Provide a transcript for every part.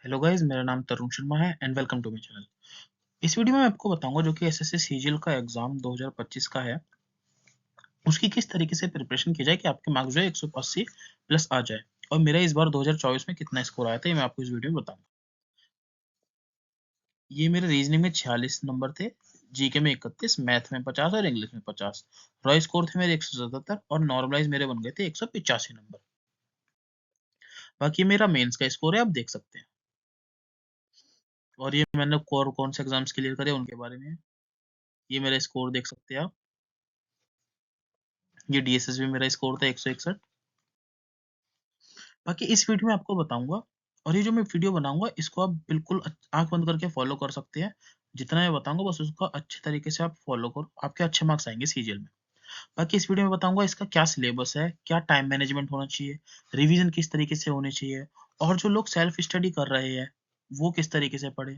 Hello guys, मेरा नाम तरुण शर्मा है and welcome to my channel. इस वीडियो में मैं आपको बताऊंगा जो कि एसएससी सीजीएल का एग्जाम 2025 का है, उसकी किस तरीके से प्रिपरेशन की जाए कि आपके मार्क्स जो है 180 प्लस आ जाए। और मेरा इस बार 2024 में कितना स्कोर आया था ये मैं आपको इस वीडियो में बताऊंगा। ये मेरे रीजनिंग में 46 नंबर थे, जीके में 31, मैथ में 50 और इंग्लिश में 50। रॉ स्कोर थे मेरे 177 और नॉर्मलाइज मेरे बन गए थे 185 नंबर। बाकी मेरा मेंस का स्कोर है, आप देख सकते हैं। और ये मैंने कौन से एग्जाम्स क्लियर करे उनके बारे में ये मेरा स्कोर देख सकते हैं आप। ये डीएसएस में मेरा स्कोर था 161। बाकी इस वीडियो में आपको बताऊंगा, और ये जो मैं वीडियो बनाऊंगा इसको आप बिल्कुल आंख बंद करके फॉलो कर सकते हैं। जितना मैं बताऊंगा बस उसका अच्छे तरीके से आप फॉलो करो, आपके अच्छे मार्क्स आएंगे सीजीएल में। बाकी इस वीडियो में बताऊंगा इसका क्या सिलेबस है, क्या टाइम मैनेजमेंट होना चाहिए, रिवीजन किस तरीके से होनी चाहिए, और जो लोग सेल्फ स्टडी कर रहे हैं वो किस तरीके से पढ़े,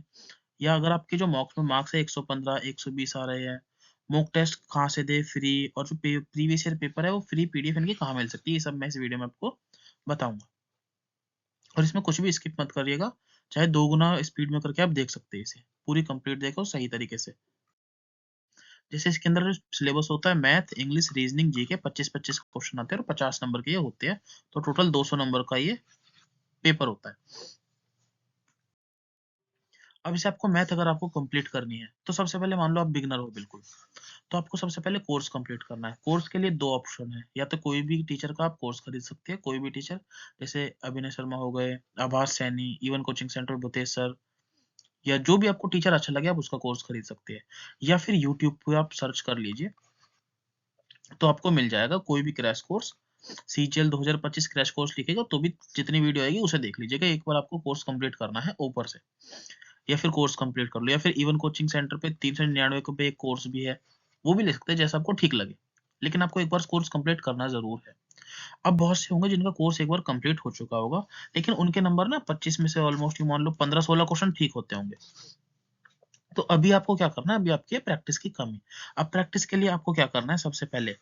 या अगर आपके जो मॉक्स में मार्क्स है 115 120 आ रहे हैं, मॉक टेस्ट कहाँ से दे फ्री, और जो प्रीवियस ईयर पेपर है वो फ्री पीडीएफ इनकी कहाँ मिल सकती है, ये सब मैं इस वीडियो में आपको बताऊंगा। और इसमें कुछ भी स्किप मत करिएगा, चाहे 2 गुना स्पीड में करके आप देख सकते हैं इसे, पूरी कंप्लीट देखो सही तरीके से। जैसे इसके अंदर जो सिलेबस होता है math, English, reasoning, GK 25-25 question आते हैं और 50 नंबर के ये होते हैं, तो टोटल 200 नंबर का ये पेपर होता है। अब इसे आपको मैथ अगर आपको कंप्लीट करनी है तो सबसे पहले मान लो आप बिगनर हो बिल्कुल, तो आपको सबसे पहले कोर्स कंप्लीट करना है। कोर्स के लिए 2 ऑप्शन है, या तो कोई भी टीचर का आप कोर्स खरीद सकते हैं, कोई भी टीचर, जैसे अभिनय शर्मा हो गए, आभास Saini, even coaching centre Bhutesh sir, या जो भी आपको टीचर अच्छा लगे आप उसका कोर्स खरीद सकते हैं। या फिर यूट्यूब पे आप सर्च कर लीजिए तो आपको मिल जाएगा कोई भी crash course, CGL 2025 crash course लिखेगा तो भी जितनी वीडियो आएगी उसे देख लीजिएगा। एक बार आपको कोर्स कंप्लीट करना है ऊपर से, या फिर कोर्स कंप्लीट कर लो, या फिर इवन कोचिंग सेंटर पे 399 पे एक कोर्स भी है, वो भी ले सकते हैं जैसा आपको ठीक लगे। लेकिन आपको एक बार कोर्स कंप्लीट करना जरूर है। अब बहुत से होंगे जिनका कोर्स एक बार कंप्लीट हो चुका होगा, लेकिन उनके नंबर ना 25 में से ऑलमोस्ट मान लो 15-16 क्वेश्चन ठीक होते होंगे। तो अभी आपको क्या करना है, अभी आपकी है प्रैक्टिस की कमी। अब प्रैक्टिस के लिए आपको क्या करना है, सबसे पहले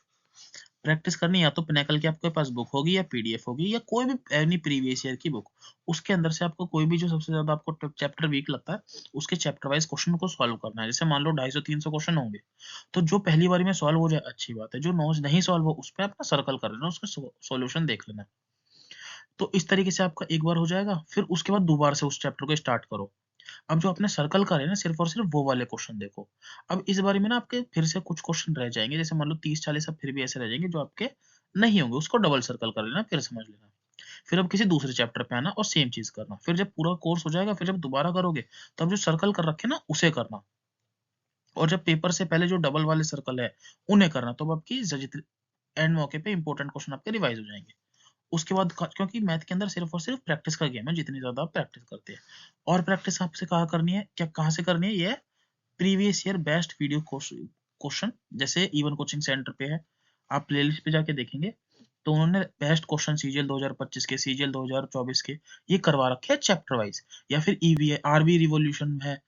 प्रैक्टिस करनी, या तो पिनेकल की आपके पास बुक होगी या पीडीएफ होगी या कोई भी एनी प्रीवियस ईयर की बुक, उसके अंदर से आपको कोई भी जो सबसे ज्यादा आपको चैप्टर वीक लगता है उसके चैप्टर वाइज क्वेश्चन को सॉल्व करना है। जैसे मान लो 250-300 क्वेश्चन होंगे, तो जो पहली बारी में सॉल्व हो जाए अच्छी बात है, जो नोज नहीं सॉल्व हो उस पर अपना सर्कल कर लेना, उसका सॉल्यूशन देख लेना। तो इस तरीके से आपका एक बार हो जाएगा, फिर उसके बाद दोबारा से उस चैप्टर को स्टार्ट करो। अब जो आपने सर्कल करे ना सिर्फ और सिर्फ वो वाले क्वेश्चन देखो। अब इस बारे में ना आपके फिर से कुछ क्वेश्चन रह जाएंगे, जैसे मान लो 30-40 अब फिर भी ऐसे रह जाएंगे जो आपके नहीं होंगे, उसको डबल सर्कल कर लेना, फिर समझ लेना। फिर अब किसी दूसरे चैप्टर पे आना और सेम चीज करना। फिर जब पूरा कोर्स हो जाएगा, फिर जब दोबारा करोगे तब जो सर्कल कर रखे ना उसे करना, और जब पेपर से पहले जो डबल वाले सर्कल है उन्हें करना। तो अब आपकी एंड मौके पे इंपॉर्टेंट क्वेश्चन आपके रिवाइज हो जाएंगे। उसके बाद क्योंकि मैथ के अंदर सिर्फ और सिर्फ प्रैक्टिस का गेम है, जितनी ज्यादा आप प्रैक्टिस करते हैं। और प्रैक्टिस आपसे कहाँ करनी है, क्या कहाँ से करनी है, ये previous year best video question, जैसे इवन कोचिंग सेंटर पे है, आप प्लेलिस्ट पे जाके देखेंगे तो उन्होंने बेस्ट क्वेश्चन सीजीएल 2025 के, सीजीएल 2024 के ये करवा रखे हैं चैप्टर वाइज। या फिर ईवीए आरबी रिवॉल्यूशन है,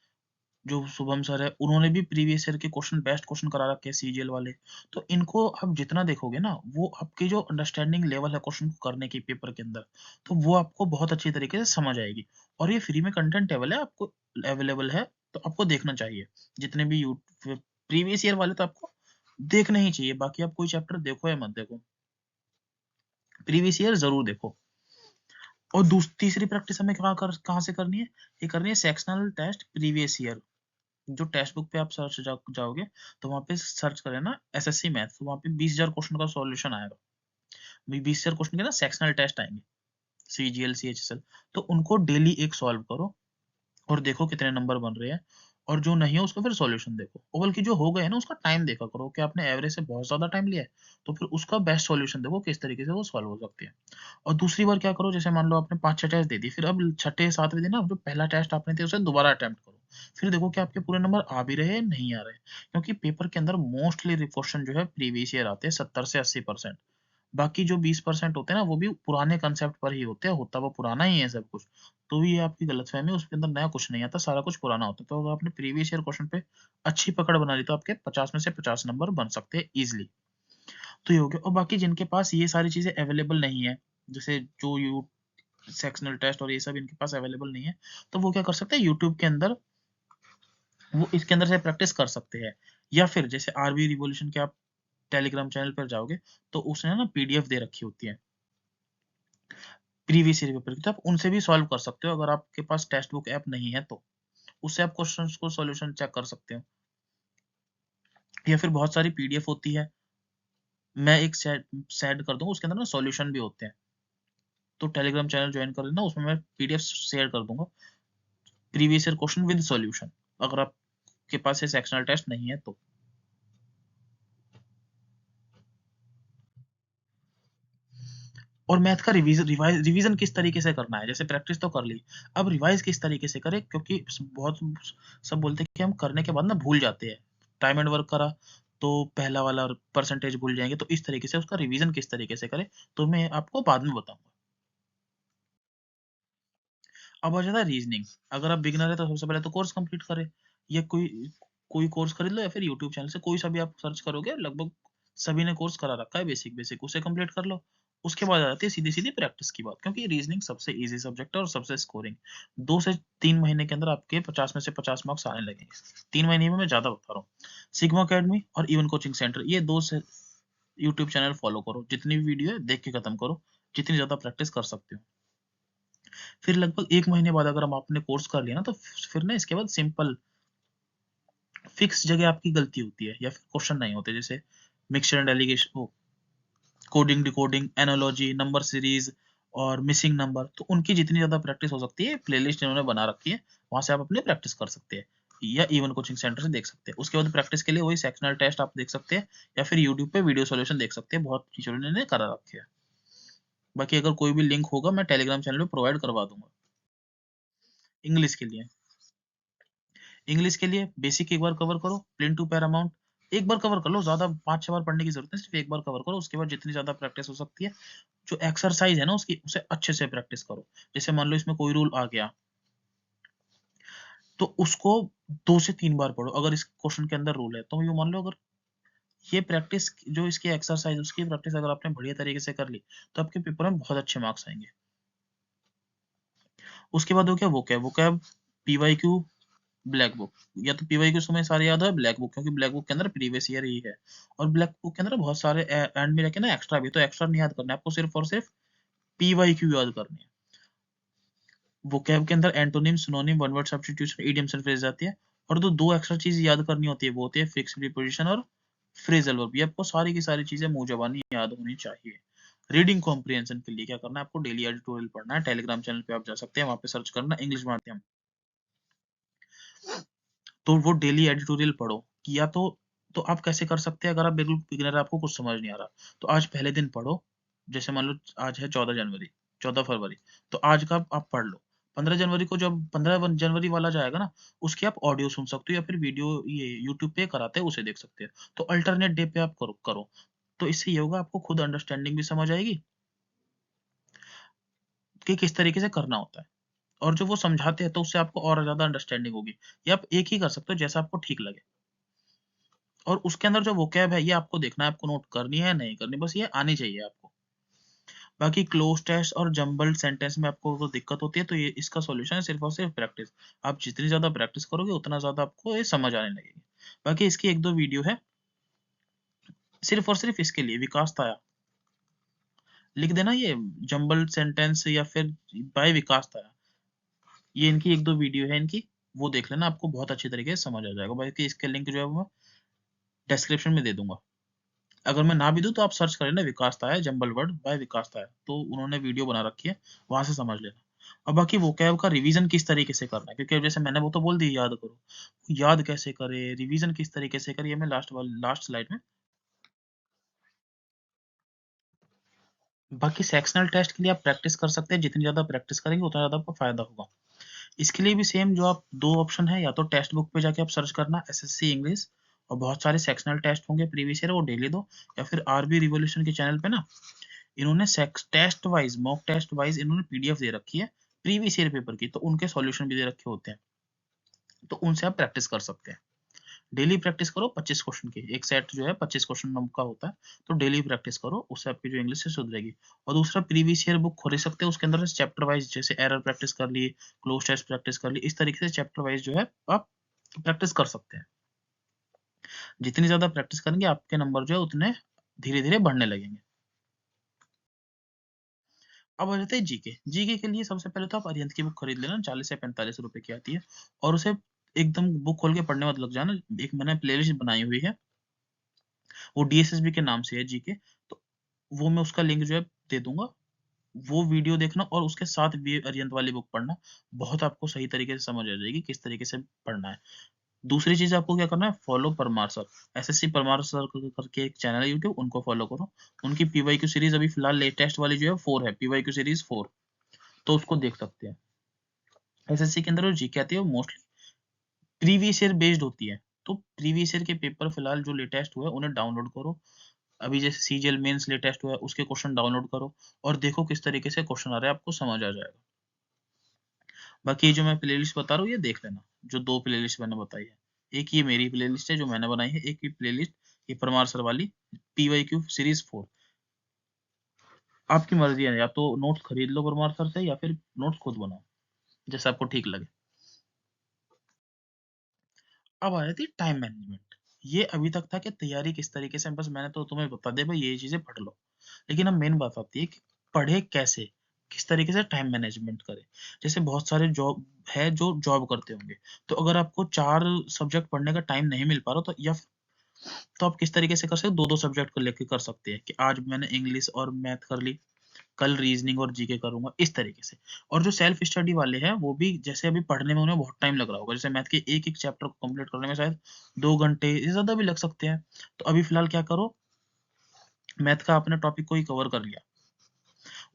जो शुभम सर है उन्होंने भी प्रीवियस ईयर के क्वेश्चन बेस्ट क्वेश्चन करा रखे हैं सीजीएल वाले। तो इनको आप जितना देखोगे ना, वो आपकी जो अंडरस्टैंडिंग लेवल है क्वेश्चन को करने की पेपर के अंदर, तो वो आपको बहुत अच्छी तरीके से समझ आएगी। और ये फ्री में कंटेंट अवेलेबल है, आपको अवेलेबल है, तो आपको देखना चाहिए। जितने भी प्रीवियस ईयर वाले तो आपको देखना ही चाहिए, बाकी आप कोई चैप्टर देखो या मत देखो, प्रीवियस ईयर जरूर देखो। और तीसरी प्रैक्टिस हमें कहाँ से करनी है, ये करनी है सेक्शनल टेस्ट प्रीवियस ईयर। जो टेक्स्ट बुक पे आप जाओगे तो वहाँ पे सर्च करें ना एसएससी मैथ, तो वहाँ पे 20,000 क्वेश्चन का सॉल्यूशन आएगा। 20,000 क्वेश्चन के ना सेक्शनल टेस्ट आएंगे, सीजीएल सीएचएसएल, तो उनको डेली एक सॉल्व करो और देखो कितने नंबर बन रहे हैं। और जो नहीं है उसको फिर सॉल्यूशन देखो, और बल्कि जो हो गए ना उसका टाइम देखा करो कि आपने एवरेज से बहुत ज्यादा टाइम लिया है, तो फिर उसका बेस्ट सॉल्यूशन देखो किस तरीके से वो सॉल्व हो सकती है। और दूसरी बार क्या करो, जैसे मान लो आपने 5-6 टेस्ट दे दी, फिर अब छठे सातवें दिन ना जो पहला टेस्ट आपने दिया उसे दोबारा अटेम्प्ट करो। फिर देखो कि आपके पूरे नंबर आ भी रहे हैं नहीं आ रहे, क्योंकि पेपर के अंदर मोस्टली क्वेश्चन जो है प्रीवियस ईयर आते हैं 70 से 80%। बाकी जो 20% होते हैं ना वो भी पुराने कंसेप्ट पर ही होते हैं, होता वो पुराना ही है सब कुछ। तो ये आपकी गलतफहमी है, उसके अंदर नया कुछ नहीं आता, सारा कुछ पुराना होता है। तो अगर आपने प्रीवियस ईयर क्वेश्चन पे अच्छी पकड़ बना ली तो आपके 50 में से 50 नंबर बन सकते हैं इजिली। तो ये हो गया। और बाकी जिनके पास ये सारी चीजें अवेलेबल नहीं है, जैसे जो सेक्शनल टेस्ट और ये सब इनके पास अवेलेबल नहीं है, तो वो क्या कर सकते हैं, यूट्यूब के अंदर वो इसके अंदर से प्रैक्टिस कर सकते हैं। या फिर जैसे आरबी रिवॉल्यूशन के आप टेलीग्राम चैनल पर जाओगे तो उसने ना पीडीएफ दे रखी होती है प्रीवियस ईयर पेपर की, तो आप उनसे भी सॉल्व कर सकते हो अगर आपके पास टेक्स्ट बुक ऐप नहीं है तो। उससे आप क्वेश्चंस को सॉल्यूशन चेक कर सकते हो। या फिर बहुत सारी पीडीएफ होती है, मैं एक सेंड कर दूंगा, उसके अंदर ना सॉल्यूशन भी होते हैं, तो टेलीग्राम चैनल ज्वाइन कर लेना, उसमें मैं पीडीएफ शेयर कर दूंगा previous year question with solution, अगर आपके पास ये सेक्शनल टेस्ट नहीं है तो। और मैथ का रिवीजन किस तरीके से करना है, जैसे प्रैक्टिस तो कर ली, अब रिवाइज किस तरीके से करें, क्योंकि बहुत सब बोलते हैं कि हम करने के बाद ना भूल जाते हैं, टाइम एंड वर्क करा तो पहला वाला परसेंटेज भूल जाएंगे, तो इस तरीके से उसका रिवीजन किस तरीके से करें, तो मैं आपको बाद में बताऊंगा। अब आ जाता है रीजनिंग। अगर आप बिगिनर है तो सबसे पहले तो कोर्स कंप्लीट करें, या कोई कोई कोर्स खरीद लो, या फिर यूट्यूब चैनल से कोई सा भी आप सर्च करोगे, लगभग सभी ने कोर्स करा रखा है, बेसिक बेसिक उसे कंप्लीट कर लो। उसके बाद आ जाती है सीधी सीधी प्रैक्टिस की बात, क्योंकि रीजनिंग सबसे इजी सब्जेक्ट है और सबसे स्कोरिंग। 2 से 3 महीने के अंदर आपके 50 में से 50 मार्क्स आने लगेंगे। 3 महीने में मैं ज्यादा बता रहा हूँ। सिग्मा अकेडमी और इवन कोचिंग सेंटर, ये दो से यूट्यूब चैनल फॉलो करो, जितनी भी वीडियो है देख के खत्म करो, जितनी ज्यादा प्रैक्टिस कर सकते हो। फिर लगभग 1 महीने बाद अगर हम आपने कोर्स कर लिया ना, तो फिर ना इसके बाद सिंपल फिक्स जगह आपकी गलती होती है या फिर क्वेश्चन नहीं होते, जैसे mixture and allegation, coding decoding, analogy, number series और मिसिंग नंबर, तो उनकी जितनी ज्यादा प्रैक्टिस हो सकती है, प्लेलिस्ट इन्होंने बना रखी है, वहां से आप अपनी प्रैक्टिस कर सकते हैं, या इवन कोचिंग सेंटर से देख सकते हैं। उसके बाद प्रैक्टिस के लिए वही सेक्शनल टेस्ट आप देख सकते हैं, या फिर यूट्यूब पे वीडियो सॉल्यूशन देख सकते हैं, बहुत टीचरों ने करा रखे हैं। बाकी अगर कोई भी लिंक होगा मैं टेलीग्राम चैनल पे प्रोवाइड करवा दूंगा। इंग्लिश के लिए, इंग्लिश के लिए बेसिक एक बार कवर करो, प्लेन टू पैरामाउंट एक बार कवर कर लो, ज्यादा 5-6 बार पढ़ने की जरूरत है, सिर्फ एक बार कवर करो। उसके बाद जितनी ज्यादा प्रैक्टिस हो सकती है, जो एक्सरसाइज है ना उसकी, उसे अच्छे से प्रैक्टिस करो। जैसे मान लो इसमें कोई रूल आ गया, तो उसको 2 से 3 बार पढ़ो। अगर इस क्वेश्चन के अंदर रूल है तो ये मान लो, अगर ये प्रैक्टिस जो इसकी एक्सरसाइज उसकी प्रैक्टिस अगर आपने बढ़िया तरीके से कर ली, तो आपके पेपर में बहुत अच्छे मार्क्स आएंगे। उसके बाद हो गया वो क्या पीवाईक्यू, ब्लैक बुक, या तो पीवाईक्यू तुम्हें सारे याद है, ब्लैक बुक, क्योंकि ब्लैक बुक के अंदर प्रीवियस ईयर ही है, और ब्लैक बुक के अंदर बहुत सारे एंड में रखे ना एक्स्ट्रा भी, तो एक्स्ट्रा नहीं याद करना है आपको, सिर्फ और सिर्फ पीवाईक्यू याद करनी है। वोकैब के अंदर antonym, synonym, one word substitution, idioms and phrase आती है, और तो दो एक्स्ट्रा चीज याद करनी होती है, वो होती है फिक्स प्रीपोजिशन और फ्रेजल वर्ब। ये आपको सारी की सारी चीजें मुंह जबानी याद होनी चाहिए। रीडिंग कॉम्प्रिहेंशन के लिए क्या करना है, आपको डेली एडिटोरियल पढ़ना है, टेलीग्राम चैनल पे आप जा सकते हैं, वहां पे सर्च करना इंग्लिश माध्यम, तो वो डेली एडिटोरियल पढ़ो। या तो आप कैसे कर सकते हैं, अगर आप बिल्कुल बिगिनर, आपको कुछ समझ नहीं आ रहा, तो आज पहले दिन पढ़ो। जैसे मान लो आज है 14 जनवरी, 14 फरवरी, तो आज का आप पढ़ लो। 15 जनवरी को जब 15 जनवरी वाला जाएगा ना, उसकी आप ऑडियो सुन सकते हो, या फिर वीडियो ये यूट्यूब पे कराते हैं उसे देख सकते हैं। तो अल्टरनेट डे पे आप करो। तो इससे ये होगा, आपको खुद अंडरस्टैंडिंग भी समझ आएगी कि किस तरीके से करना होता है, और जो वो समझाते हैं तो उससे आपको और ज्यादा अंडरस्टैंडिंग होगी। या आप एक ही कर सकते हो जैसा आपको ठीक लगे, और उसके अंदर जो वोकैब है ये आपको देखना है, आपको नोट करनी है नहीं करनी, बस ये आनी चाहिए आपको। बाकी क्लोज टेस्ट और जंबल्ड सेंटेंस में आपको तो दिक्कत होती है, तो ये इसका सॉल्यूशन है सिर्फ और सिर्फ प्रैक्टिस। आप जितनी ज्यादा प्रैक्टिस करोगे उतना ज्यादा आपको ये समझ आने लगेगी। बाकी इसकी 1-2 वीडियो है सिर्फ और सिर्फ इसके लिए, विकास ताया लिख देना, ये जंबल्ड सेंटेंस या फिर बाय विकास ताया, ये इनकी 1-2 वीडियो है इनकी, वो देख लेना, आपको बहुत अच्छी तरीके से समझ आ जाएगा। बाकी इसके लिंक जो है वो डिस्क्रिप्शन में दे दूंगा। अगर मैं ना भी दूं तो आप सर्च करें ना, विकास ताया जंबल वर्ड बाय विकास ताया, तो उन्होंने वीडियो बना रखी है, वहां से समझ लेना। अब बाकी वोकैब का रिवीजन किस तरीके से करना है, क्योंकि अब जैसे मैंने वो तो बोल दी याद करो, याद कैसे करे, रिवीजन किस तरीके से करे, ये मैं लास्ट स्लाइड में। बाकी सेक्शनल टेस्ट के लिए आप प्रैक्टिस कर सकते हैं, जितनी ज्यादा प्रैक्टिस करेंगे उतना ज्यादा आपको फायदा होगा। इसके लिए भी सेम जो आप 2 ऑप्शन है, या तो टेक्स्ट बुक पे जाके आप सर्च करना एसएससी इंग्लिश, और बहुत सारे सेक्शनल टेस्ट होंगे प्रीवियस ईयर, वो डेली दो। या फिर आरबी रिवॉल्यूशन के चैनल पे ना, इन्होंने taste wise, mock taste wise इन्होंने पीडीएफ दे रखी है प्रीवियस ईयर पेपर की, तो उनके सॉल्यूशन भी दे रखे होते हैं, तो उनसे आप प्रैक्टिस कर सकते हैं। डेली प्रैक्टिस करो 25 क्वेश्चन की, एक सेट जो है 25 क्वेश्चन का होता है, तो डेली प्रैक्टिस करो, उससे आपकी जो इंग्लिश है सुधरेगी। और दूसरा प्रीवियस ईयर बुक खरीद सकते हो, उसके अंदर से चैप्टर वाइज जैसे एरर प्रैक्टिस कर ली, क्लोज टेस्ट प्रैक्टिस कर ली, इस तरीके से चैप्टर वाइज जो है आप प्रैक्टिस कर सकते हैं। जितनी ज़्यादा प्रैक्टिस करेंगे आपके नंबर जो है उतने धीरे-धीरे बढ़ने लगेंगे। अब आ जाता है जीके। जीके के लिए सबसे पहले तो आप अरिहंत की बुक खरीद लेना, 40 या 45 रुपए की आती है, और उसे एकदम बुक खोल के पढ़ने मत लग जाना। एक मैंने प्लेलिस्ट बनाई हुई है, वो डीएसएसबी के नाम से है जीके, तो वो मैं उसका लिंक जो है दे दूँगा। वो वीडियो देखना और उसके साथ भी अरिहंत वाली बुक पढ़ना, बहुत आपको सही तरीके से समझ आ जाएगी किस तरीके से पढ़ना है। दूसरी चीज़ आपको क्या करना है, follow Parmar sir, SSC Parmar sir करके एक चैनल है यूट्यूब, उनको फॉलो करो। उनकी पीवाईक्यू सीरीज़ अभी फिलहाल लेटेस्ट वाली जो है 4 है, पीवाईक्यू सीरीज़ 4, तो उसको देख सकते हैं। एसएससी के अंदर जो जीके आती है वो मोस्टली प्रीवियस ईयर बेस्ड होती है, तो प्रीवियस ईयर के पेपर फिलहाल जो लेटेस्ट हुए उन्हें डाउनलोड करो। अभी जैसे सीजीएल मेंस लेटेस्ट हुआ है, उसके क्वेश्चन डाउनलोड करो और देखो किस तरीके से क्वेश्चन आ रहे हैं, आपको समझ आ जाएगा। बाकी ये जो मैं प्लेलिस्ट बता रहा हूँ ये देख लेना, जो 2 प्लेलिस्ट मैंने बताई है। एक ये मेरी प्लेलिस्ट है जो मैंने बनाई है, एक ये प्लेलिस्ट ये परमार सर वाली पीवाईक्यू सीरीज 4। आपकी मर्जी है, या तो नोट्स खरीद लो परमार सर से या फिर नोट्स खुद बनाओ, जैसा आपको ठीक लगे। अब आ जाती है टाइम मैनेजमेंट। ये अभी तक था कि तैयारी किस तरीके से, बस मैंने तो तुम्हें बता दिया भाई ये चीजें पढ़ लो। लेकिन अब मेन बात आती है कि पढ़े कैसे, किस तरीके से टाइम मैनेजमेंट करें। जैसे बहुत सारे जॉब है जो जॉब करते होंगे, तो अगर आपको 4 सब्जेक्ट पढ़ने का टाइम नहीं मिल पा रहा, तो आप किस तरीके से कर सकते हो, 2-2 सब्जेक्ट को लेके कर सकते हैं कि आज मैंने इंग्लिश और मैथ कर ली, कल रीजनिंग और जीके करूंगा, इस तरीके से। और जो सेल्फ स्टडी वाले हैं वो भी जैसे अभी पढ़ने में उन्हें बहुत टाइम लग रहा होगा, जैसे मैथ के एक एक चैप्टर को कंप्लीट करने में शायद 2 घंटे या ज्यादा भी लग सकते हैं, तो अभी फिलहाल क्या करो, मैथ का आपने टॉपिक को ही कवर कर लिया,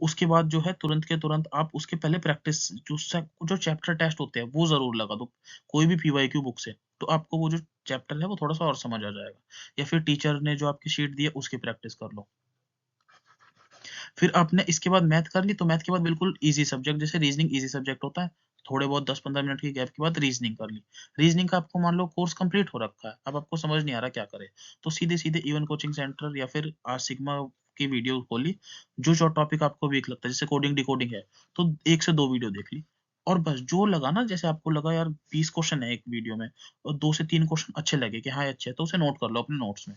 उसके बाद जो है तुरंत के तुरंत आप उसके पहले प्रैक्टिस, जो चैप्टर टेस्ट होते हैं वो जरूर लगा दो, कोई भी पीवाईक्यू बुक से, तो आपको वो जो चैप्टर है वो थोड़ा सा और समझ आ जाएगा। या फिर टीचर ने जो आपकी शीट दी है उसकी प्रैक्टिस कर लो। फिर आपने इसके बाद मैथ कर ली, तो मैथ के बाद बिल्कुल ईजी सब्जेक्ट, जैसे रीजनिंग ईजी सब्जेक्ट होता है, थोड़े बहुत 10-15 मिनट की गैप के बाद रीजनिंग कर ली। रीजनिंग का आपको मान लो कोर्स कंप्लीट हो रखा है, अब आपको समझ नहीं आ रहा क्या करे, तो सीधे सीधे इवन कोचिंग सेंटर या फिर आज सिग्मा की वीडियो खोली, जो जो टॉपिक आपको वीक लगता है, जैसे कोडिंग डिकोडिंग है, तो 1 से 2 वीडियो देख ली, और बस जो लगा ना, जैसे आपको लगा यार 20 क्वेश्चन है एक वीडियो में और 2 से 3 क्वेश्चन अच्छे लगे कि हाँ ये अच्छे है, तो उसे नोट कर लो अपने नोट्स में।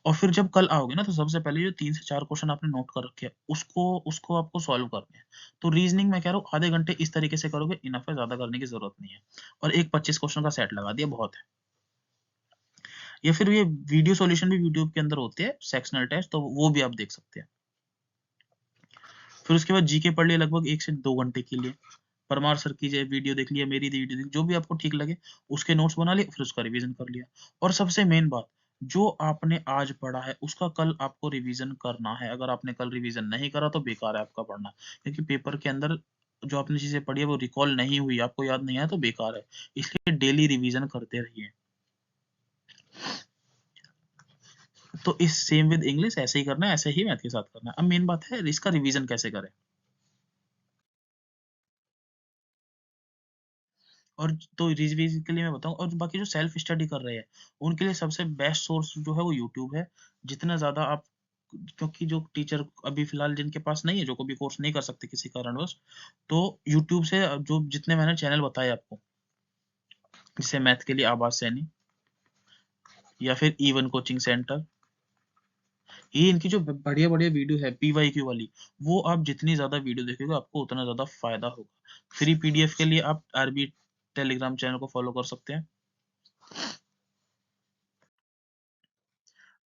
और फिर जब कल आओगे ना, तो सबसे पहले जो 3 से 4 क्वेश्चन आपने नोट कर रखे हैं, उसको उसको आपको सॉल्व करने हैं। तो रीजनिंग मैं कह रहा हूँ आधे घंटे इस तरीके से करोगे इनफ है, ज़्यादा करने की ज़रूरत नहीं है। और एक 25 क्वेश्चन का सेट लगा दिया बहुत है। या फिर ये वीडियो सॉल्यूशन भी यूट्यूब के अंदर होते हैं, सेक्शनल टेस्ट, तो वो भी आप देख सकते हैं। फिर उसके बाद जीके पढ़ लिया लगभग 1 से 2 घंटे के लिए। परमार सर की जो वीडियो देख लिया, मेरी वीडियो देख, जो भी आपको ठीक लगे उसके नोट्स बना लिए, फिर उसका रिवीजन कर लिया। और सबसे मेन बात, जो आपने आज पढ़ा है उसका कल आपको रिवीजन करना है। अगर आपने कल रिवीजन नहीं करा तो बेकार है आपका पढ़ना, क्योंकि पेपर के अंदर जो आपने चीजें पढ़ी है वो रिकॉल नहीं हुई, आपको याद नहीं आया तो बेकार है। इसलिए डेली रिवीजन करते रहिए। तो इस सेम विद इंग्लिश ऐसे ही करना है, ऐसे ही मैथ के साथ करना है। अब मेन बात है इसका रिवीजन कैसे करें। और तो रिवीजन के लिए मैं बताऊँ, और बाकी जो सेल्फ स्टडी कर रहे हैं उनके लिए सबसे बेस्ट सोर्स जो है वो यूट्यूब है। जितना ज़्यादा आप, क्योंकि जो टीचर अभी फिलहाल जिनके पास नहीं है, जो कभी कोर्स नहीं कर सकते किसी कारणवश, तो यूट्यूब से जो जितने मैंने चैनल बताए आपको, जैसे मैथ के लिए आवाज सैनी या फिर इवन कोचिंग सेंटर, ये इनकी जो बढ़िया बढ़िया वीडियो है पीवाईक्यू वाली, वो आप जितनी ज्यादा वीडियो देखोगे आपको उतना ज्यादा फायदा होगा। फ्री पीडीएफ के लिए आप आरबी टेलीग्राम चैनल को फॉलो कर सकते हैं।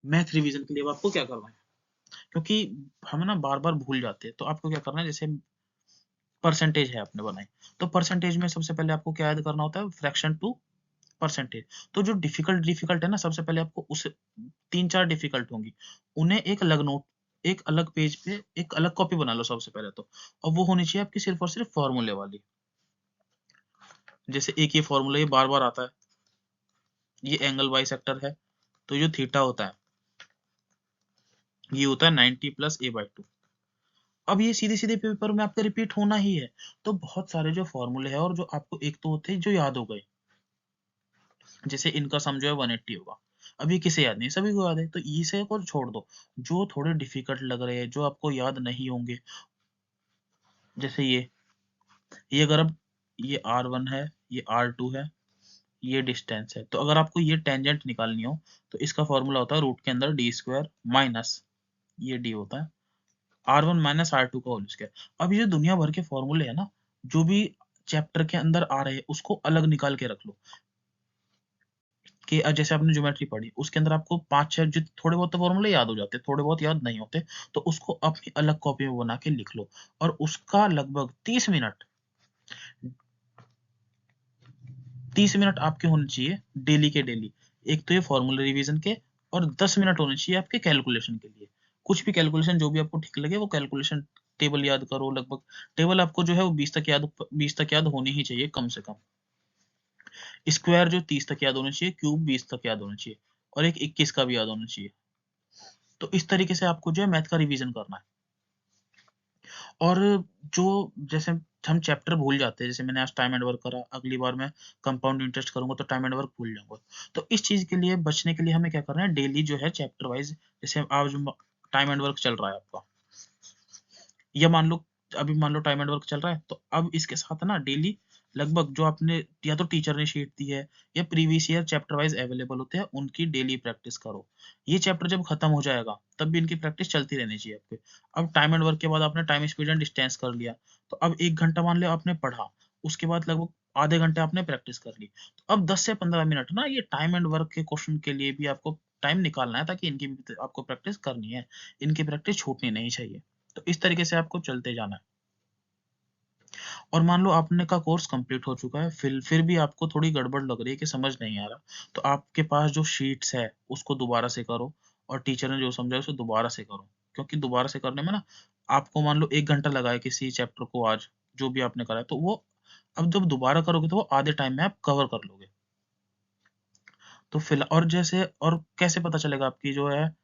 मैथ रिवीजन के लिए अब आपको क्या करना है, क्योंकि हम ना बार बार भूल जाते हैं, तो आपको क्या करना है, जैसे परसेंटेज है आपने बनाई, तो परसेंटेज में सबसे पहले आपको क्या याद करना होता है, फ्रैक्शन टू परसेंटेज। तो जो डिफिकल्ट डिफिकल्ट है ना, सबसे पहले आपको उस 3-4 डिफिकल्ट होंगी, उन्हें एक अलग नोट, एक अलग पेज पे एक अलग कॉपी बना लो सबसे पहले तो। और वो होनी चाहिए आपकी सिर्फ और सिर्फ फॉर्मूले वाली। जैसे एक ये फॉर्मूला ये बार बार आता है, ये एंगल बाई सेक्टर है, तो जो थीटा होता है ये होता है 90 + a/2। अब ये सीधे सीधे पेपर में आपका रिपीट होना ही है, तो बहुत सारे जो फॉर्मूले हैं और जो आपको एक तो होते हैं जो याद हो गए, जैसे इनका सम जो है 180 होगा। अब ये किसे याद नहीं, सभी को याद है, तो इसे को छोड़ दो। जो थोड़े डिफिकल्ट लग रहे हैं, जो आपको याद नहीं होंगे, जैसे ये अगर अब ये R1 है, ये R2 है, ये डिस्टेंस है, तो अगर आपको ये टेंजेंट निकालनी हो तो इसका फॉर्मूला होता है रूट के अंदर डी स्क्वायर माइनस ये डी होता है R1 माइनस R2 का होल स्क्वायर। अब ये दुनिया भर के फॉर्मूले है ना, जो भी चैप्टर के अंदर आ रहे हैं उसको अलग निकाल के रख लो। कि जैसे आपने ज्योमेट्री पढ़ी, उसके अंदर आपको 5-6 थोड़े बहुत तो फॉर्मूले याद हो जाते हैं, थोड़े बहुत याद नहीं होते, तो उसको अपनी अलग कॉपी में बना के लिख लो। और उसका लगभग 30 मिनट आपके होने चाहिए डेली के डेली। एक तो ये फॉर्मूला रिवीजन के, और 10 मिनट होने चाहिए आपके कैलकुलेशन के लिए। कुछ भी कैलकुलेशन जो भी आपको ठीक लगे वो कैलकुलेशन टेबल याद करो। लगभग टेबल आपको जो है वो 20 तक याद होनी ही चाहिए कम से कम। स्क्वायर जो 30 तक याद होना चाहिए, क्यूब 20 तक याद होना चाहिए, और एक 21 का भी याद होना चाहिए। तो इस तरीके से आपको जो है मैथ का रिवीजन करना है। और जो जैसे हम चैप्टर भूल जाते हैं, जैसे मैंने आज टाइम एंड वर्क करा, अगली बार मैं कंपाउंड इंटरेस्ट करूंगा तो टाइम एंड वर्क भूल जाऊंगा। तो इस चीज के लिए बचने के लिए हमें क्या करना है, डेली जो है चैप्टर वाइज, जैसे आज टाइम एंड वर्क चल रहा है आपका, या मान लो टाइम एंड वर्क चल रहा है, तो अब इसके साथ ना डेली लगभग जो आपने या तो टीचर ने शीट दी है या previous year chapter wise available होते हैं, उनकी डेली प्रैक्टिस करो। ये चैप्टर जब खत्म हो जाएगा तब भी इनकी प्रैक्टिस चलती रहनी चाहिए आपके। अब टाइम एंड वर्क के बाद आपने टाइम स्पीड एंड डिस्टेंस कर लिया, तो अब 1 घंटा मान लो आपने पढ़ा, उसके बाद लगभग आधे घंटे आपने प्रैक्टिस कर ली, तो अब 10 से 15 मिनट ना ये टाइम एंड वर्क के क्वेश्चन के लिए भी आपको टाइम निकालना है, ताकि इनकी भी आपको प्रैक्टिस करनी है, इनकी प्रैक्टिस छूटनी नहीं चाहिए। तो इस तरीके से आपको चलते जाना है। और मान लो आपने का कोर्स कंप्लीट हो चुका है, फिर भी आपको थोड़ी गड़बड़ लग रही है कि समझ नहीं आ रहा, तो आपके पास जो शीट्स है उसको दोबारा से करो, और टीचर ने जो समझाया उसे दोबारा से करो। क्योंकि दोबारा से करने में ना आपको मान लो 1 घंटा लगा है किसी चैप्टर को आज, जो भी आपने करा है, तो वो अब जब दोबारा करोगे तो वो आधे टाइम में आप कवर कर लोगे। तो और जैसे और कैसे पता चलेगा आपकी जो है,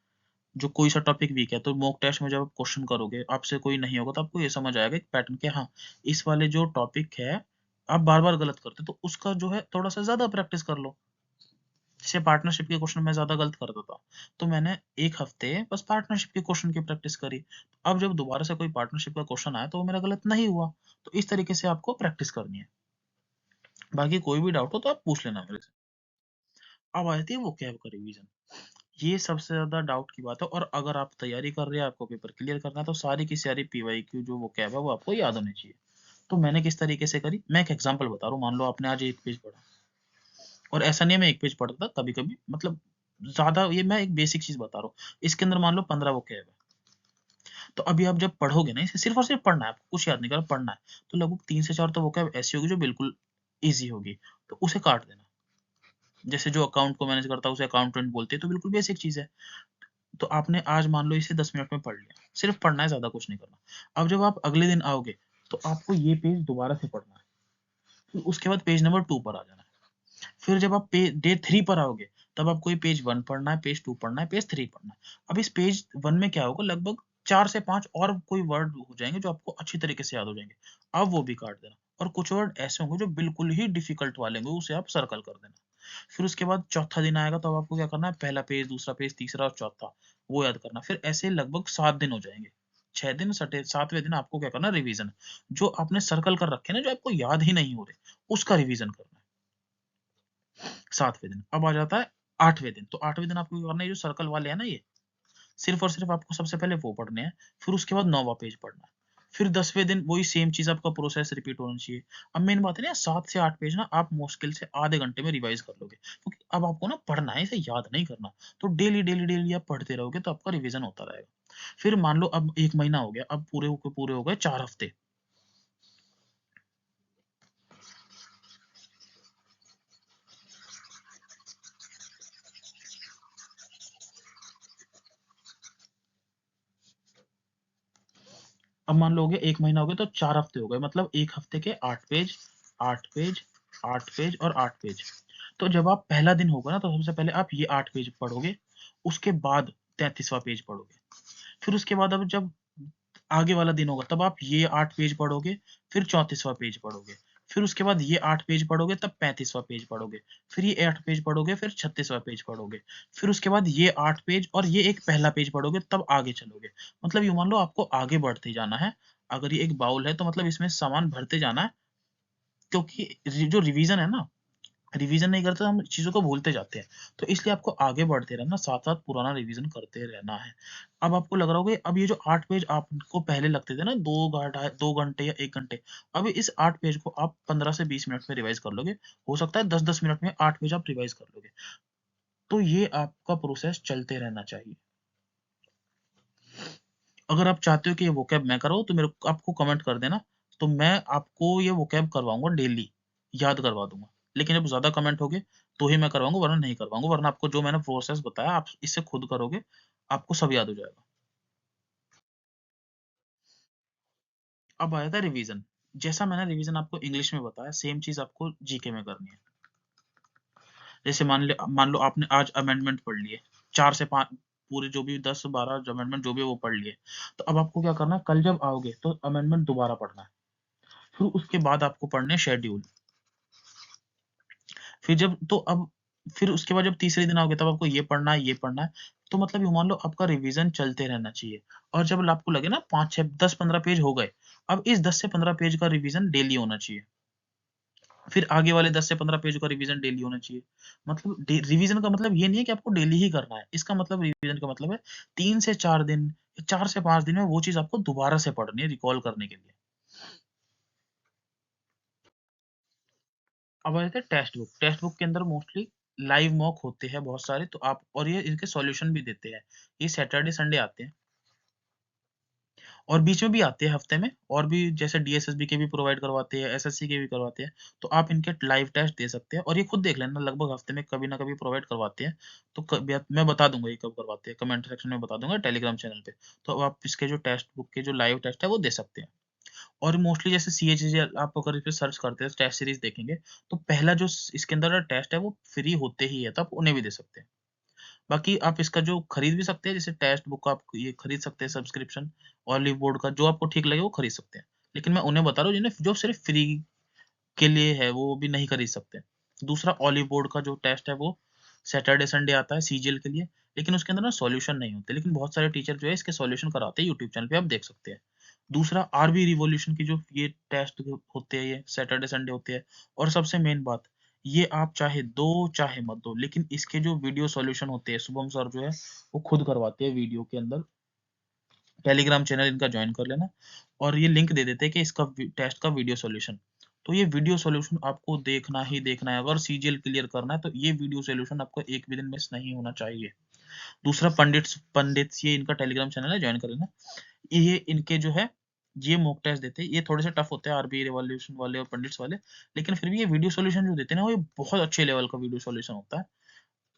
जो कोई सा टॉपिक वीक है, तो मॉक टेस्ट में जब आप क्वेश्चन करोगे, आपसे कोई नहीं होगा, तो आपको ये समझ आएगा एक पैटर्न के, हाँ इस वाले जो टॉपिक है आप बार बार गलत करते, तो उसका जो है थोड़ा सा ज्यादा प्रैक्टिस कर लो। जैसे पार्टनरशिप के क्वेश्चन में ज्यादा गलत करता था, तो मैंने 1 हफ्ते बस पार्टनरशिप के क्वेश्चन की प्रैक्टिस करी, अब जब दोबारा से कोई पार्टनरशिप का क्वेश्चन आया तो वो मेरा गलत नहीं हुआ। तो इस तरीके से आपको प्रैक्टिस करनी है। बाकी कोई भी डाउट हो तो आप पूछ लेना मेरे से। अब आ जाती है वोकैब का रिवीजन। ये सबसे ज्यादा डाउट की बात है, और अगर आप तैयारी कर रहे हैं, आपको पेपर क्लियर करना है, तो सारी की सारी पीवाईक्यू जो वो कैब है वो आपको याद होनी चाहिए। तो मैंने किस तरीके से करी, मैं एक एग्जांपल बता रहा हूँ। मान लो आपने आज 1 पेज पढ़ा, और ऐसा नहीं है मैं 1 पेज पढ़ता था, कभी कभी मतलब ज्यादा, ये मैं एक बेसिक चीज बता रहा हूँ। इसके अंदर मान लो 15 वो कैब है, तो अभी आप जब पढ़ोगे ना, इसे सिर्फ और सिर्फ पढ़ना है, आपको कुछ याद नहीं करना, पढ़ना है, तो लगभग 3 से 4 तो वो कैब ऐसी होगी जो बिल्कुल ईजी होगी, तो उसे काट देना। जैसे जो अकाउंट को मैनेज करता है उसे अकाउंटेंट बोलते हैं, तो बिल्कुल बेसिक चीज है। तो आपने आज मान लो इसे 10 मिनट में पढ़ लिया, सिर्फ पढ़ना है, ज्यादा कुछ नहीं करना। अब जब आप अगले दिन आओगे तो आपको ये पेज दोबारा से पढ़ना है, फिर उसके बाद पेज नंबर 2 पर आ जाना है। फिर जब आप डे 3 पर आओगे, तब आपको ये पेज 1 पढ़ना है, पेज 2 पढ़ना है, पेज 3 पढ़ना है। अब इस पेज 1 में क्या होगा, लगभग 4 से 5 और कोई वर्ड हो जाएंगे जो आपको अच्छी तरीके से याद हो जाएंगे, अब वो भी काट देना। और कुछ वर्ड ऐसे होंगे जो बिल्कुल ही डिफिकल्ट वाले होंगे, उसे आप सर्कल कर देना। फिर उसके बाद चौथा दिन आएगा, तो अब आपको क्या करना है, पहला पेज, दूसरा पेज, तीसरा और चौथा वो याद करना। फिर ऐसे लगभग 7 दिन हो जाएंगे। 6 दिन, 7वें दिन आपको क्या करना है, रिवीजन। जो आपने सर्कल कर रखे ना, जो आपको याद ही नहीं हो रहे, उसका रिवीजन करना है 7वें दिन। अब आ जाता है 8वें दिन, तो 8वें दिन आपको क्या करना है, जो सर्कल वाले हैं ना, ये सिर्फ और सिर्फ आपको सबसे पहले वो पढ़ने हैं। फिर उसके बाद 9वां पेज पढ़ना है। फिर 10वें दिन वही सेम चीज, आपका प्रोसेस रिपीट होना चाहिए। अब मेन बात है ना, 7 से 8 पेज ना आप मुश्किल से आधे घंटे में रिवाइज कर लोगे, क्योंकि अब आपको ना पढ़ना है, इसे याद नहीं करना। तो डेली डेली डेली आप पढ़ते रहोगे तो आपका रिवीजन होता रहेगा। फिर मान लो अब 1 महीना हो गया, अब पूरे हो गए 4 हफ्ते। अब मान लो हो गया 1 महीना हो गया, तो 4 हफ्ते हो गए, मतलब 1 हफ्ते के 8 पेज, 8 पेज, 8 पेज और 8 पेज। तो जब आप पहला दिन होगा ना, तो सबसे पहले आप ये 8 पेज पढ़ोगे, उसके बाद 33वां पेज पढ़ोगे। फिर उसके बाद अब जब आगे वाला दिन होगा, तब आप ये 8 पेज पढ़ोगे, फिर 34वां पेज पढ़ोगे, फिर उसके बाद ये 8 पेज पढ़ोगे तब 35वां पेज पढ़ोगे, फिर ये 8 पेज पढ़ोगे फिर 36वां पेज पढ़ोगे, फिर उसके बाद ये 8 पेज और ये एक पहला पेज पढ़ोगे तब आगे चलोगे। मतलब यूँ मान लो आपको आगे बढ़ते जाना है। अगर ये एक बाउल है तो मतलब इसमें सामान भरते जाना है, क्योंकि जो रिवीजन है ना, रिवीजन नहीं करते तो हम चीज़ों को भूलते जाते हैं। तो इसलिए आपको आगे बढ़ते रहना, साथ-साथ पुराना रिवीजन करते रहना है। अब आपको लग रहा होगा अब ये जो 8 पेज आपको पहले लगते थे ना 2 घंटे या 1 घंटे, अब इस 8 पेज को आप 15 से 20 मिनट में रिवाइज़ कर लोगे। हो सकता है 10-10 मिनट में 8 पेज आप रिवाइज़ कर लोगे। तो ये आपका प्रोसेस चलते रहना चाहिए। अगर आप चाहते हो कि ये वोकैब मैं कराऊँ तो मेरे को आपको कमेंट कर देना, तो मैं आपको ये वोकैब करवाऊँगा डेली, याद करवा दूँगा। लेकिन जब ज़्यादा कमेंट होंगे तो ही मैं करवाऊँगा वरना नहीं करवाऊँगा, वरना आपको जो मैंने प्रोसेस बताया आप इससे खुद करोगे, आपको सब याद हो जाएगा। अब आएगा रिवीजन। जैसा मैंने रिवीजन आपको इंग्लिश में बताया सेम चीज़ आपको जीके में करनी है। जैसे मान लो आपने आज अमेंडमेंट पढ़ लिए, 4 से 5 पूरे जो भी 10-12 जो अमेंडमेंट जो भी है वो पढ़ लिए। तो अब आपको क्या करना है कल जब आओगे तो अमेंडमेंट दोबारा पढ़ना है। फिर उसके बाद आपको पढ़ने हैं शेड्यूल। फिर जब तो अब फिर उसके बाद जब तीसरे दिन आओगे तब आपको ये पढ़ना है, ये पढ़ना है। तो मतलब यूँ मान लो आपका रिवीजन चलते रहना चाहिए। और जब आपको लगे ना 5, 6, 10, 15 पेज हो गए, अब इस 10 से 15 पेज का रिवीजन डेली होना चाहिए। फिर आगे वाले 10 से 15 पेज का रिवीजन डेली होना चाहिए। मतलब रिवीजन का मतलब ये नहीं है कि आपको डेली ही करना है। इसका मतलब रिवीजन का मतलब है 3 से 4 दिन, 4 से 5 दिन में वो चीज़ आपको दोबारा से पढ़नी है रिकॉल करने के लिए। अब आ जाते हैं टेक्स्ट बुक। टेक्स्ट बुक के अंदर मोस्टली लाइव मॉक होते हैं बहुत सारे, तो आप और ये इनके सॉल्यूशन भी देते हैं। ये सैटरडे संडे आते हैं और बीच में भी आते हैं हफ्ते में, और भी जैसे डीएसएसबी के भी प्रोवाइड करवाते हैं, एसएससी के भी करवाते हैं। तो आप इनके लाइव टेस्ट दे सकते हैं और ये खुद देख लेना, लगभग हफ्ते में कभी ना कभी प्रोवाइड करवाते हैं। तो मैं बता दूंगा ये कब करवाते हैं, कमेंट सेक्शन में बता दूंगा टेलीग्राम चैनल पे। तो आप इसके जो टेक्स्ट बुक के जो लाइव टेस्ट है वो दे सकते हैं। और मोस्टली जैसे सीएचजी आप अगर इस पे सर्च करते हैं टेस्ट सीरीज देखेंगे, तो पहला जो इसके अंदर टेस्ट है वो फ्री होते ही है, तो आप उन्हें भी दे सकते हैं। बाकी आप इसका जो खरीद भी सकते हैं, जैसे टेक्स्ट बुक आप ये खरीद सकते हैं सब्सक्रिप्शन, ऑलिव बोर्ड का जो आपको ठीक लगे वो खरीद सकते हैं। लेकिन मैं उन्हें बता रहा हूँ जिन्हें जो सिर्फ फ्री के लिए है वो भी नहीं खरीद सकते। दूसरा ऑलिव बोर्ड का जो टेस्ट है वो सैटरडे संडे आता है सीजीएल के लिए, लेकिन उसके अंदर ना सॉल्यूशन नहीं होते, लेकिन बहुत सारे टीचर जो है इसके सॉल्यूशन कराते हैं, यूट्यूब चैनल पे आप देख सकते हैं। दूसरा आरबी रिवॉल्यूशन की जो ये टेस्ट होते हैं ये सैटरडे संडे होते हैं। और सबसे मेन बात, ये आप चाहे दो चाहे मत दो, लेकिन इसके जो वीडियो सॉल्यूशन होते हैं शुभम सर जो है वो खुद करवाते हैं वीडियो के अंदर। टेलीग्राम चैनल इनका ज्वाइन कर लेना और ये लिंक दे देते हैं कि इसका टेस्ट का वीडियो सॉल्यूशन। तो ये वीडियो सॉल्यूशन आपको देखना ही देखना है। अगर सीजीएल क्लियर करना है तो ये वीडियो सॉल्यूशन आपको एक भी दिन मिस नहीं होना चाहिए। दूसरा पंडित्स ये इनका टेलीग्राम चैनल है, ज्वाइन कर लेना। ये इनके जो है ये मॉक टेस्ट देते हैं, ये थोड़े से टफ होते हैं आरबी रिवॉल्यूशन वाले और पंडित्स वाले, लेकिन फिर भी ये वीडियो सॉल्यूशन जो देते हैं ना वो ये बहुत अच्छे लेवल का वीडियो सॉल्यूशन होता है।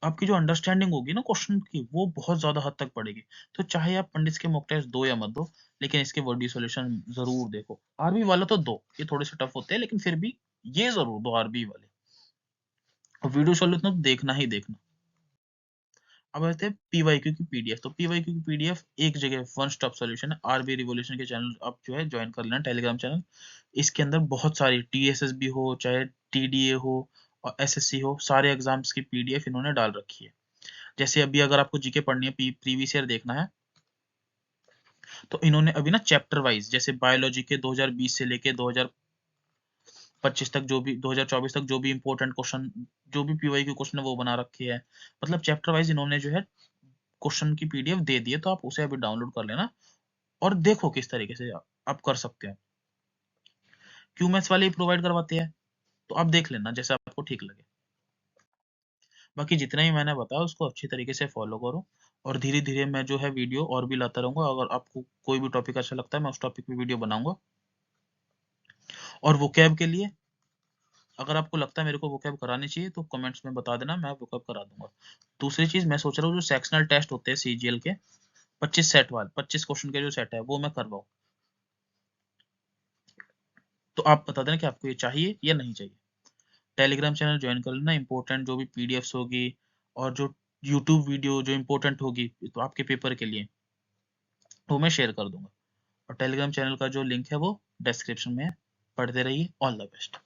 आपकी जो अंडरस्टैंडिंग होगी ना क्वेश्चन की वो बहुत ज़्यादा हद तक बढ़ेगी। तो चाहे आप पंडित के मॉक टेस्ट दो या मत दो, लेकिन इसके वीडियो सॉल्यूशन ज़रूर देखो। आरबी वाला तो दो, ये थोड़े से टफ होते हैं लेकिन फिर भी ये ज़रूर दो आरबी वाले। और वीडियो सॉल्यूशन तो देखना ही देखना। अब आते हैं पीवाईक्यू की पीडीएफ। तो पीवाईक्यू की पीडीएफ एक जगह वन स्टॉप सॉल्यूशन है। आरबी रिवॉल्यूशन के चैनल आप जो है ज्वाइन कर लेना टेलीग्राम चैनल। इसके अंदर बहुत सारी टीएसएसबी हो चाहे टीडीए हो और एसएससी हो, सारे एग्जाम्स की पीडीएफ इन्होंने डाल रखी है। जैसे अभी अगर आपको जीके पढ़नी है, प्रीवियस ईयर देखना है, तो इन्होंने अभी ना चैप्टर वाइज जैसे बायोलॉजी के 2020 से लेके 2025 तक जो भी 2024 तक जो भी इंपॉर्टेंट क्वेश्चन जो भी पीवाईक्यू क्वेश्चन है वो बना रखे हैं। मतलब चैप्टर वाइज इन्होंने जो है क्वेश्चन की पीडीएफ दे दी है, तो आप उसे अभी डाउनलोड कर लेना और देखो किस तरीके से आप कर सकते हो। क्यूमैथ्स वाले ही प्रोवाइड करवाते हैं, तो आप देख लेना जैसे आपको ठीक लगे। बाकी जितना ही मैंने बताया उसको अच्छी तरीके से फॉलो करो और धीरे धीरे मैं जो है वीडियो और भी लाता रहूंगा। अगर आपको कोई भी टॉपिक अच्छा लगता है मैं उस टॉपिक पे वीडियो बनाऊंगा। और वोकैब के लिए अगर आपको लगता है मेरे को वोकैब करानी चाहिए तो कमेंट्स में बता देना, मैं वोकैब करा दूंगा। दूसरी चीज मैं सोच रहा हूँ जो सेक्शनल टेस्ट होते हैं सीजीएल के 25 सेट वाले 25 क्वेश्चन के जो सेट है वो मैं करवाऊँ। तो आप बता देना कि आपको ये चाहिए या नहीं चाहिए। टेलीग्राम चैनल ज्वाइन कर लेना। इंपॉर्टेंट जो भी पीडीएफ्स होगी और जो यूट्यूब वीडियो जो इंपॉर्टेंट होगी तो आपके पेपर के लिए वो मैं शेयर कर दूंगा। और टेलीग्राम चैनल का जो लिंक है वो डिस्क्रिप्शन में है। पढ़ते रहिए। All the best.